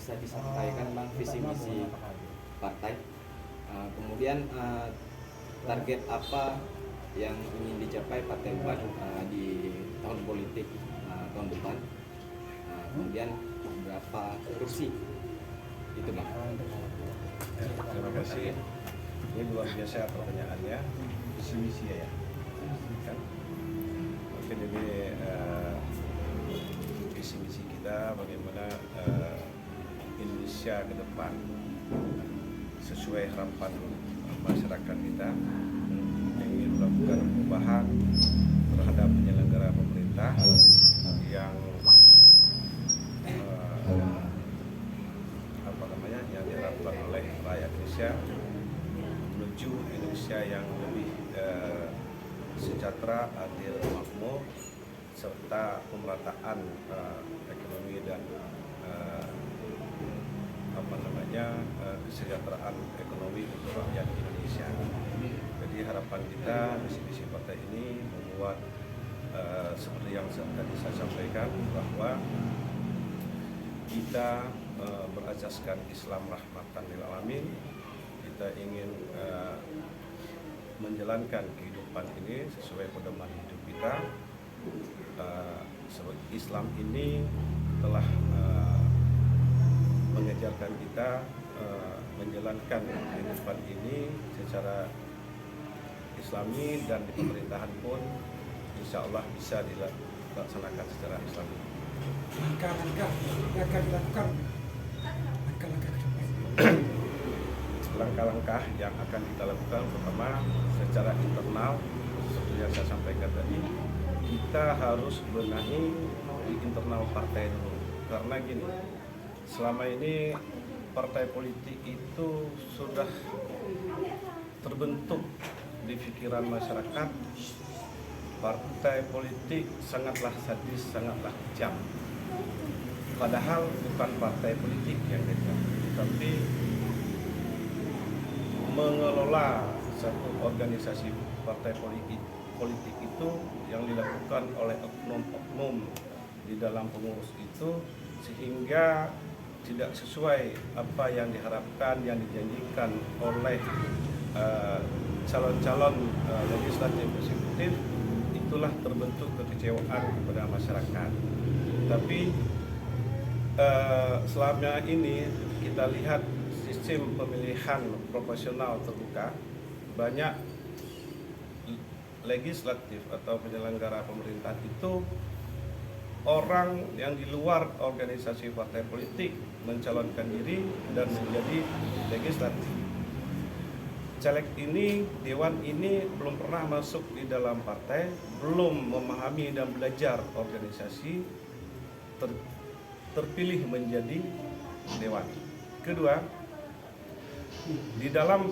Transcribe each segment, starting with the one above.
bisa disampaikan Bang visi misi partai. Kemudian target apa yang ingin dicapai Partai Umat di tahun politik tahun depan. Kemudian berapa kursi itu Bang? Terima kasih. Ini luar biasa pertanyaannya. Visi misi ya. Kan? Oke, jadi visi misi kita bagaimana Indonesia ke depan sesuai harapan masyarakat kita yang ingin melakukan perubahan terhadap penyelenggara pemerintah yang yang diharapkan oleh rakyat Indonesia menuju Indonesia yang lebih sejahtera, adil, makmur, serta pemerataan ekonomi dan kesejahteraan ekonomi untuk rakyat Indonesia. Jadi harapan kita misi-misi partai ini membuat seperti yang tadi saya sampaikan bahwa kita berasaskan Islam rahmatan lil alamin. Kita ingin menjalankan kehidupan ini sesuai pedoman hidup kita. Islam ini telah mengajarkan kita menjalankan kehidupan ini secara Islami, dan di pemerintahan pun insya Allah bisa dilaksanakan secara Islami. Langkah-langkah yang akan dilakukan, langkah-langkah yang akan kita lakukan pertama secara internal seperti yang saya sampaikan tadi, kita harus benahi di internal partai dulu. Karena gini, selama ini partai politik itu sudah terbentuk di pikiran masyarakat. Partai politik sangatlah sadis, sangatlah kejam. Padahal bukan partai politik yang kejam, tapi mengelola satu organisasi partai politik itu yang dilakukan oleh oknum-oknum di dalam pengurus itu, sehingga tidak sesuai apa yang diharapkan, yang dijanjikan oleh calon-calon legislatif eksekutif. Itulah terbentuk kekecewaan kepada masyarakat. Tapi selama ini kita lihat sistem pemilihan proporsional terbuka, banyak legislatif atau penyelenggara pemerintah itu orang yang di luar organisasi partai politik mencalonkan diri dan menjadi legislatif. Caleg ini, dewan ini belum pernah masuk di dalam partai, belum memahami dan belajar organisasi, terpilih menjadi dewan. Kedua, di dalam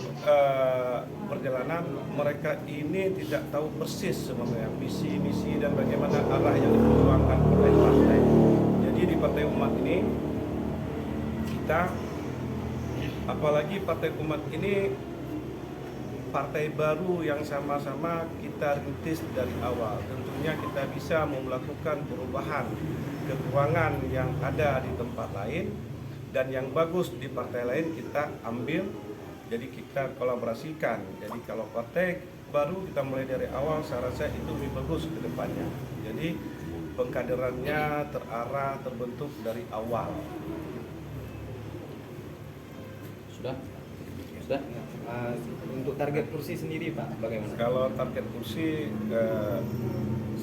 perjalanan mereka ini tidak tahu persis sebenarnya visi misi dan bagaimana arah yang diperjuangkan oleh partai. Jadi di Partai Umat ini kita, apalagi Partai Umat ini partai baru yang sama-sama kita rintis dari awal. Tentunya kita bisa melakukan perubahan kekurangan yang ada di tempat lain, dan yang bagus di partai lain kita ambil, jadi kita kolaborasikan. Jadi kalau partai baru kita mulai dari awal, saya rasa itu lebih bagus ke depannya. Jadi pengkaderannya terarah, terbentuk dari awal. Sudah? Untuk target kursi sendiri Pak, bagaimana? Kalau target kursi,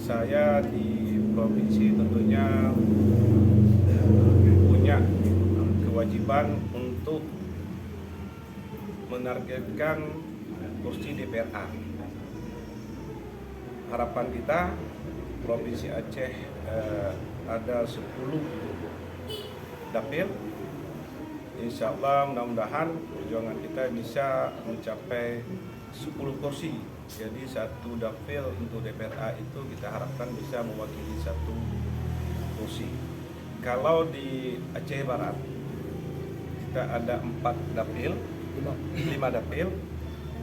saya di provinsi tentunya punya kewajiban untuk menargetkan kursi DPRA. Harapan kita Provinsi Aceh ada 10 dapil. Insya Allah mudah-mudahan perjuangan kita bisa mencapai 10 kursi. Jadi satu dapil untuk DPRA itu kita harapkan bisa mewakili 1 kursi. Kalau di Aceh Barat kita ada 4 dapil, 5 dapil.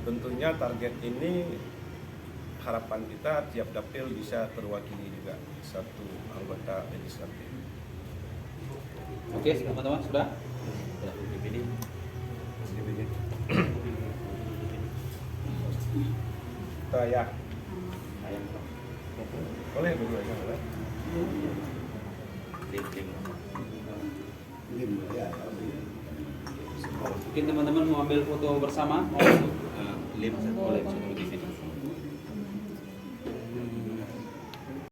Tentunya target ini harapan kita tiap dapil bisa terwakili juga 1 anggota legislatif. Oke, teman-teman sudah. Tayah. Ayam Pak. Boleh dua-duanya boleh. Lim. Mungkin teman-teman mau ambil foto bersama. Lim satu boleh satu di sini.